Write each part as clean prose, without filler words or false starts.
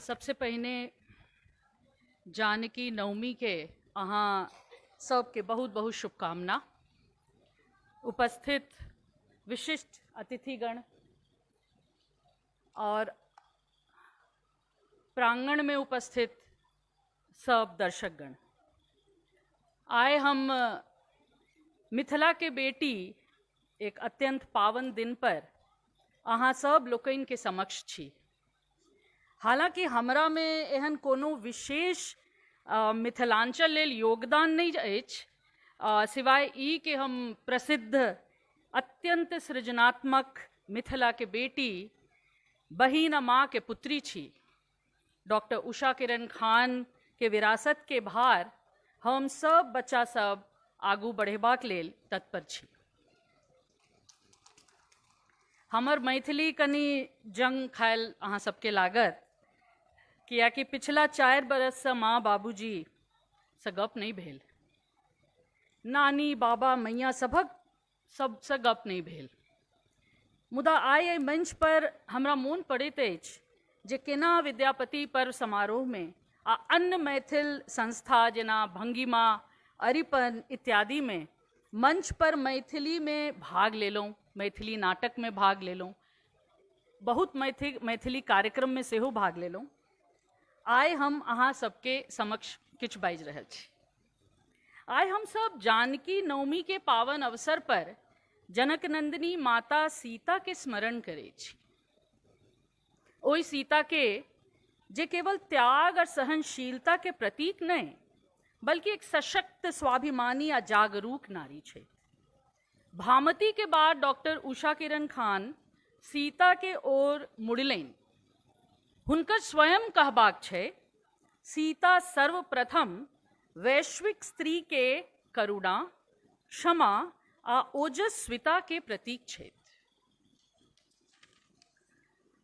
सबसे पहिने जानकी नवमी के अहाँ सबके बहुत बहुत शुभकामना। उपस्थित विशिष्ट अतिथिगण और प्रांगण में उपस्थित सब दर्शकगण, आए हम मिथिला के बेटी एक अत्यंत पावन दिन पर अहाँ सब लोकनि के समक्ष छी। हालांकि हमरा में एहन कोनो विशेष मिथिलांचल लेल योगदान नहीं अछि, सिवाय ई कि हम प्रसिद्ध अत्यंत सृजनात्मक मिथिला के बेटी बहिन आ माँ के पुत्री छी। डॉक्टर उषा किरण खान के विरासत के भार हम सब बच्चा सब आगू बढ़ेबाक लेल तत्पर छी। हमर मैथिली कनी जंग खायल अहाँ सबके लागत, कियाकि पिछला 4 बरस से माँ बाबूजी से गप नहीं भेल, नानी बाबा मैया सभक सबसे गप नहीं भेल। मुदा आइ एहि मंच पर हमरा मोन पड़ैत अछि जे केना विद्यापति पर्व समारोह में आ अन्य मैथिल संस्था जेना भंगिमा, अरिपन इत्यादि में मंच पर मैथिली में भाग लेलहुँ, मैथिली नाटक में भाग लेलहुँ, बहुत मैथिली कार्यक्रम में सेहो भाग लेलहुँ। आइ हम अहाँ सबके समक्ष किछु बाजि रहल छी। आइ हम सब जानकी नवमी के पावन अवसर पर जनक नंदिनी माता सीता के स्मरण करै छी। ओई सीता के जे केवल त्याग और सहनशीलता के प्रतीक नहीं, बल्कि एक सशक्त, स्वाभिमानी आ जागरूक नारी छै। भामती के बाद डॉक्टर उषा किरण खान सीता के ओर मुड़लनि। हुनकर स्वयं कहबाक छै, सीता सर्वप्रथम वैश्विक स्त्री के करुणा, क्षमा आ ओजस्विता के प्रतीक छथि।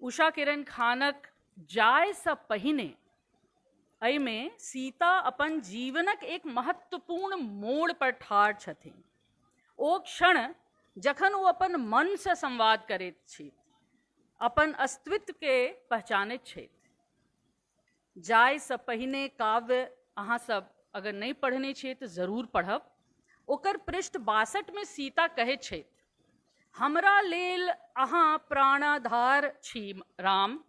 उषा किरण खानक जाय से पहिने एहिमे सीता अपन जीवनक एक महत्वपूर्ण मोड़ पर ठाढ़ छथिन। ओ क्षण जखन ओ अपन मन से संवाद करैत छथि, अपन अस्तित्व के पहचानैत छथि। जाय से पहिने काव्य अहाँ सब अगर नहीं पढ़ने छियै तो जरूर पढ़ब। ओकर पृष्ठ 62 में सीता कहैत छथि, हमरा लेल अहाँ प्राणाधार छी राम,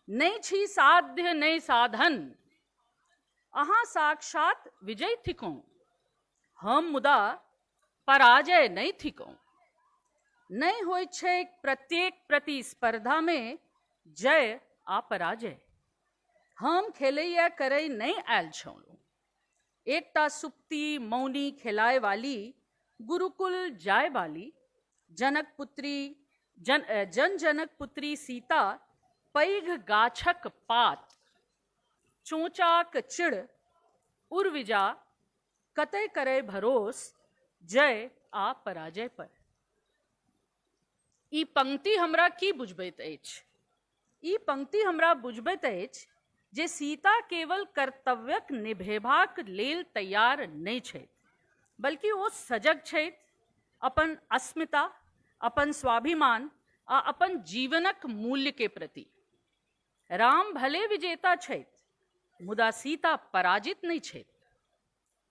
नहीं छी साध्य नहीं साधन, अहाँ साक्षात विजय थिकौं, हम मुदा पराजय नहीं थिकौं। नहीं होय छै प्रत्येक प्रतिस्पर्धा में जय आ पराजय, हम खेलैया करय नहीं आयल छलहुँ। एकटा सुप्ती मौनी खेलाय वाली, गुरुकुल जाय वाली जनक पुत्री सीता पैघ गाछक पात, चोंचाक चिड़, उर्विजा कतय करय भरोस, जय आ पराजय पर। ई पंक्ति हमरा की बुझबैत अछि? ई पंक्ति हमरा बुझबैत अछि जे सीता केवल कर्तव्यक निभेबाक लेल तैयार नहीं छथि, बल्कि ओ सजग छथि अपन अस्मिता, अपन स्वाभिमान आ अपन जीवनक मूल्य के प्रति। राम भले विजेता छथि, मुदा सीता पराजित नहीं छथि,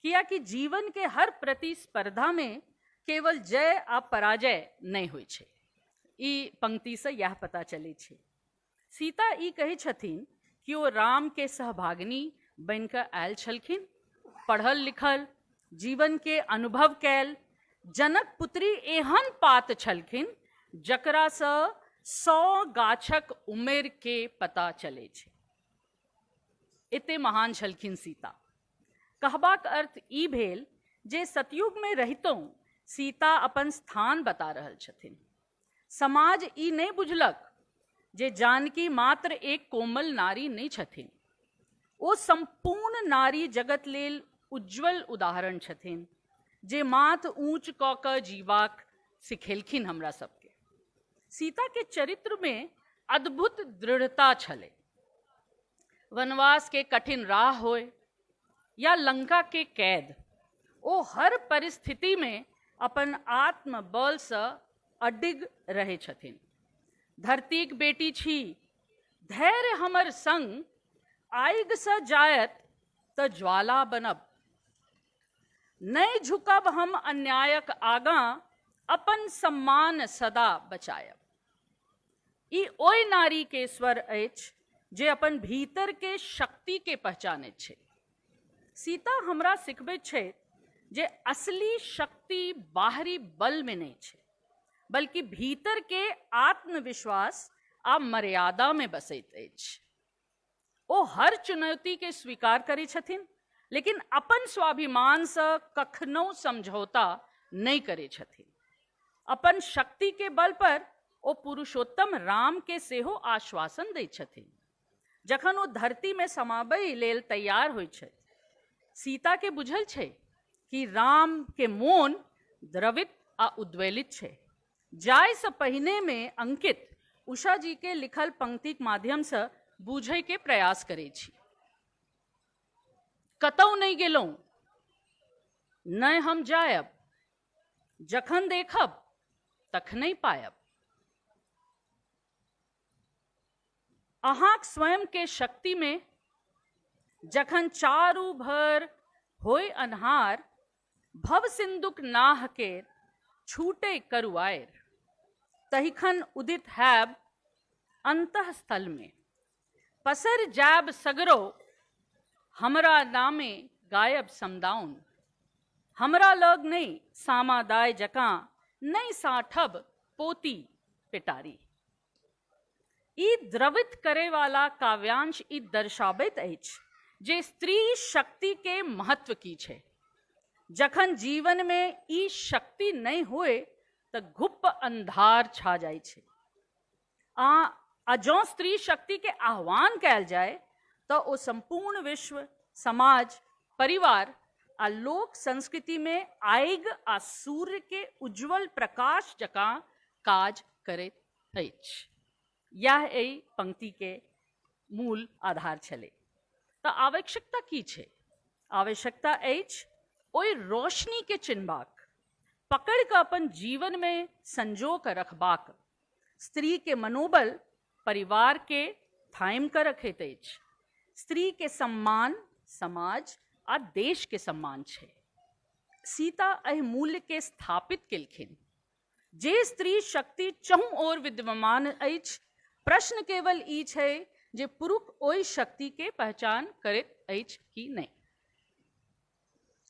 कियाकि जीवन के हर प्रतिस्पर्धा में केवल जय आ पराजय नहीं होय छै। ई पंक्ति से यह पता चले छै। सीता ई कहै छथिन कि ओ राम के सहभागिनी बनिकऽ आयल छलखिन, पढ़ल लिखल, जीवन के अनुभव कैल जनक पुत्री एहन पात छलखिन जकरा से 100 गाछक उमेर के पता चले छै। एते महान छलखिन सीता। कहबाक अर्थ ई भेल जे सतयुग में रहितों सीता अपन स्थान बता रहल छथिन। समाज ई नहीं बुझलक जे जानकी मात्र एक कोमल नारी नहीं छथिन, ओ संपूर्ण नारी जगत लेल उज्जवल उदाहरण छथिन, जे माथ ऊंच कऽ कऽ जीबाक सिखेलखिन हमरा सबके। सीता के चरित्र में अद्भुत दृढ़ता छलै। वनवास के कठिन राह होय या लंका के कैद, ओ हर परिस्थिति में अपन आत्मबल से अडिग रहे छथिन। धरतीक बेटी छी, धैर्य हमर संग आइग स जायत त ज्वाला बनब। नहीं झुकब हम अन्यायक आगां, अपन सम्मान सदा बचायब। ई ओहि नारी के स्वर अछि जे अपन भीतर के शक्ति के पहचाने छै। सीता हमरा सिखबैत छै जे असली शक्ति बाहरी बल में नहीं छै, बल्कि भीतर के आत्मविश्वास आ मर्यादा में बसैत अछि। ओ हर चुनौती के स्वीकार करै छथिन, लेकिन अपन स्वाभिमान से कखनो समझौता नहीं करै छथिन। अपन शक्ति के बल पर ओ पुरुषोत्तम राम के सेहो आश्वासन दै छथिन। जखन ओ धरती में समाबै लेल तैयार होइ छै, सीता के बुझल छै कि राम के मोन द्रवित आ उद्वेलित छै। जाय से पहिने में अंकित उषा जी के लिखल पंक्तिक माध्यम से बूझे के प्रयास करै छी। कतौ नहीं गेलहुं, नहीं हम जायब, जखन देखब तखनहि पायब। अहाँक स्वयं के शक्ति में जखन चारू भर होय अन्हार, भव सिंधुक नाह के छूटे करुआएर, तहिखन उदित हैब अंतःस्थल में। पसर जाब सगरो हमरा नामे गायब समदाउन। हमरा लग नहीं सामादाय जकां, नहीं साठब पोती पिटारी। ई द्रवित करे वाला काव्यांश ई दर्शाबैत अछि जे स्त्री शक्ति के महत्व की छै। जखन जीवन में ई शक्ति नहीं होए त घुप अंधार छा जाय छै। आ जँ स्त्री शक्ति के आह्वान कयल जाय तो ओ संपूर्ण विश्व, समाज, परिवार आ लोक संस्कृति में आइग आ सूर्य के उज्जवल प्रकाश जकां काज करैत अछि। यह एहि पंक्ति के मूल आधार छलै। तऽ आवश्यकता की छै? आवश्यकता अछि ओहि रोशनी के चिन्हबाक, पकड़ कऽ अपन जीवन में संजो कऽ रखबाक। स्त्री के मनोबल परिवार के थाइम कऽ रखैत अछि। स्त्री के सम्मान समाज आ देश के सम्मान छै। सीता एहि मूल्य के स्थापित केलखिन। जे स्त्री शक्ति चहुं ओर विद्यमान अछि, प्रश्न केवल ई छै जे पुरुष ओहि शक्ति के पहचान करैत अछि कि नहीं।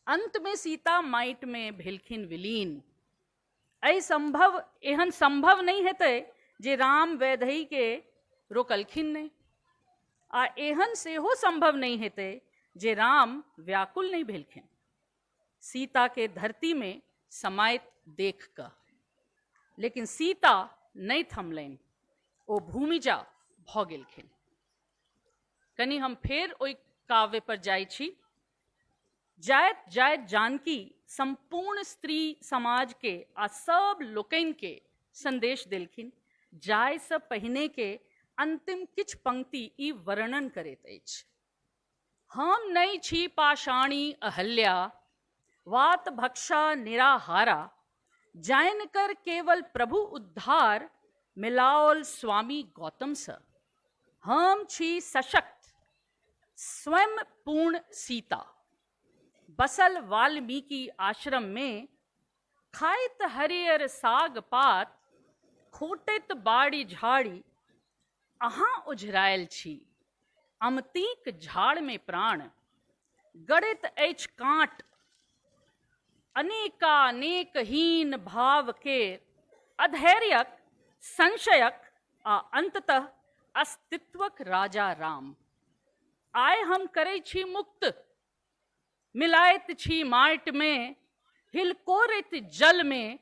अंत में सीता माटि में भेलखिन विलीन। एहन संभव नहीं हेतै जे राम वैदेही के रोकलखिन नहीं, आ एहन सेहो संभव नहीं हेतै जे राम व्याकुल नहीं भेलखिन सीता के धरती में समाइत देख कऽ। लेकिन सीता नहीं थमलनि, ओ भूमिजा भऽ गेलखिन। कनि हम फेर ओहि काव्य पर जाइ छी। जायत जायत जानकी संपूर्ण स्त्री समाज के आ सब लोकनि के संदेश देलखिन। जाय से पहिने के अंतिम किछ पंक्ति ई वर्णन करैत अछि। हम नहीं छी पाषाणी अहल्या, वात भक्षा निराहारा, जाइन कर केवल प्रभु उद्धार, मिलाओल स्वामी गौतम स। हम छी सशक्त स्वयं पूर्ण सीता, बसल वाल्मीकि आश्रम में, खाइत हरियर साग पात, खोटैत बाड़ी झाड़ी, अहाँ उझरायल छी अमतीक झाड़ में प्राण, गड़ैत अछि कांट अनेकानेक हीन भाव के, अधैर्यक, संशयक आ अंततः अस्तित्वक राजा राम। आय हम करै छी मुक्त, मिलाइत छी माटि में, हिलकोरैत जल में,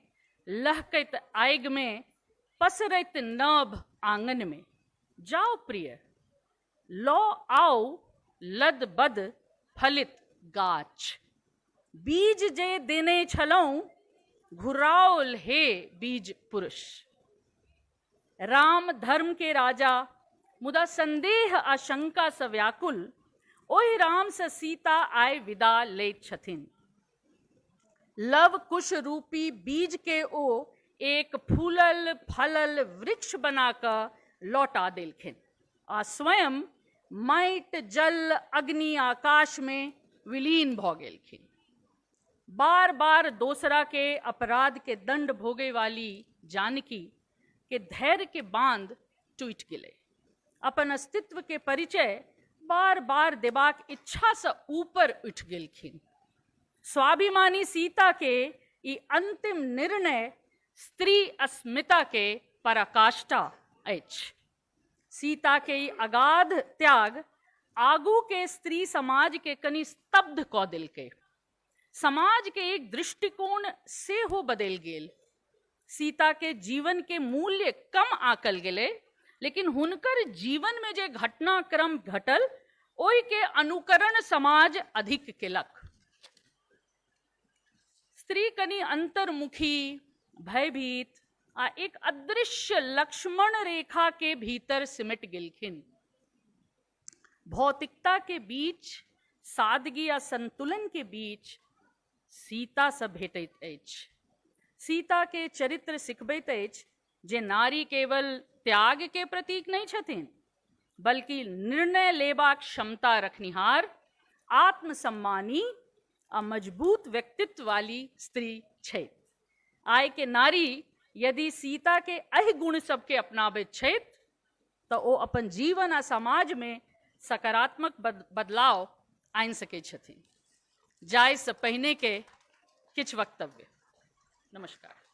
लहकैत आगि में, पसरैत नभ आंगन में। जाओ प्रिय, लो आओ लद बद फलित गाछ, बीज जे देने छलौं, घुराओल हे बीज पुरुष। राम धर्म के राजा, मुदा संदेह आ शंका से व्याकुल, ओहि राम से सीता आय विदा लैत छथिन। लव कुश रूपी बीज के ओ एक फूलल फलल वृक्ष बना कऽ लौटा देलखिन। आ स्वयं माटि जल अग्नि आकाश में विलीन भ गेलखिन। बार बार दोसरा के अपराध के दंड भोगे वाली जानकी के धैर्य के बांध टूट गेलै। अपन अस्तित्व के परिचय बार बार देबाक इच्छा से ऊपर उठ गेलखिन। स्वाभिमानी सीता के ई अंतिम निर्णय स्त्री अस्मिता के पराकाष्ठा अछि। सीता के ई अगाध त्याग आगू के स्त्री समाज के कनि स्तब्ध क देलकै। समाज के एक दृष्टिकोण से हो बदल गेल। सीता के जीवन के मूल्य कम आकल गेलै, लेकिन हुनकर जीवन में जे घटनाक्रम घटल ओहि के अनुकरण समाज अधिक केलक। स्त्री कनि अंतर्मुखी, भयभीत आ एक अदृश्य लक्ष्मण रेखा के भीतर सिमट गेलखिन। भौतिकता के बीच, सादगी आ संतुलन के बीच सीता से भेटैत अछि। सीता के चरित्र सिखबैत अछि जे नारी केवल त्याग के प्रतीक नहीं छथिन, बल्कि निर्णय लेबाक क्षमता रखनिहार, आत्मसम्मानी आ मजबूत व्यक्तित्व वाली स्त्री छथि। आइ के नारी यदि सीता के एहि गुण सबके अपनाबैत छथि तऽ ओ अपन जीवन आ समाज में सकारात्मक बदलाव आनि सकै छथिन। जाय से पहिने के किछु वक्तव्य। नमस्कार।